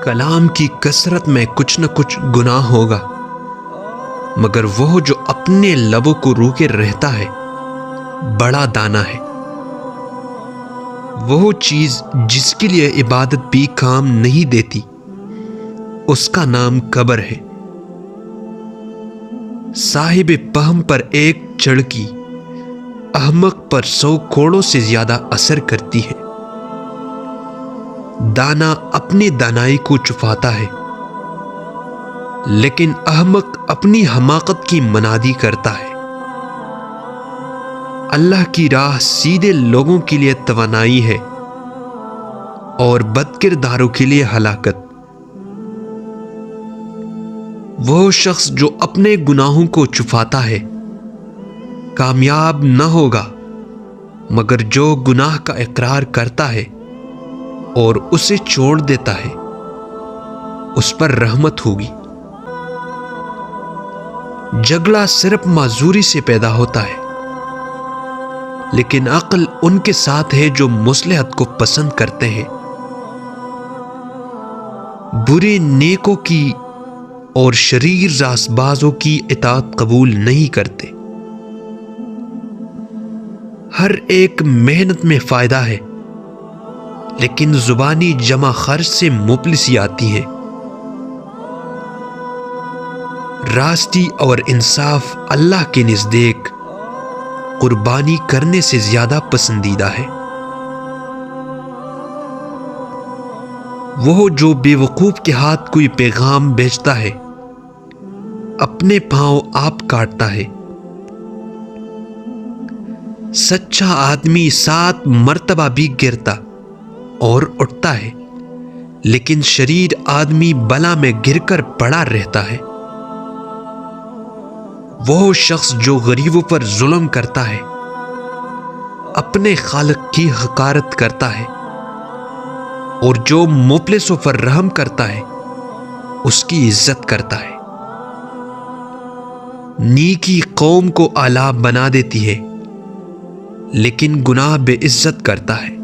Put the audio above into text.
کلام کی کثرت میں کچھ نہ کچھ گناہ ہوگا، مگر وہ جو اپنے لبوں کو روکے رہتا ہے بڑا دانا ہے۔ وہ چیز جس کے لیے عبادت بھی کام نہیں دیتی، اس کا نام قبر ہے۔ صاحب فہم پر ایک چڑکی احمق پر 100 کوڑوں سے زیادہ اثر کرتی ہے۔ دانا اپنی دانائی کو چھپاتا ہے، لیکن احمق اپنی حماقت کی منادی کرتا ہے۔ اللہ کی راہ سیدھے لوگوں کے لیے توانائی ہے اور بد کرداروں کے لیے ہلاکت۔ وہ شخص جو اپنے گناہوں کو چھپاتا ہے کامیاب نہ ہوگا، مگر جو گناہ کا اقرار کرتا ہے اور اسے چھوڑ دیتا ہے اس پر رحمت ہوگی۔ جھگڑا صرف معذوری سے پیدا ہوتا ہے، لیکن عقل ان کے ساتھ ہے جو مصلحت کو پسند کرتے ہیں۔ برے نیکوں کی اور شریر راست بازوں کی اطاعت قبول نہیں کرتے۔ ہر ایک محنت میں فائدہ ہے، لیکن زبانی جمع خرچ سے مفلسی آتی ہے۔ راستی اور انصاف اللہ کے نزدیک قربانی کرنے سے زیادہ پسندیدہ ہے۔ وہ جو بے وقوف کے ہاتھ کوئی پیغام بھیجتا ہے اپنے پاؤں آپ کاٹتا ہے۔ سچا آدمی 7 مرتبہ بھی گرتا اور اٹھتا ہے، لیکن شریر آدمی بلا میں گر کر پڑا رہتا ہے۔ وہ شخص جو غریبوں پر ظلم کرتا ہے اپنے خالق کی حقارت کرتا ہے، اور جو مفلسوں پر رحم کرتا ہے اس کی عزت کرتا ہے۔ نیکی قوم کو اعلیٰ بنا دیتی ہے، لیکن گناہ بے عزت کرتا ہے۔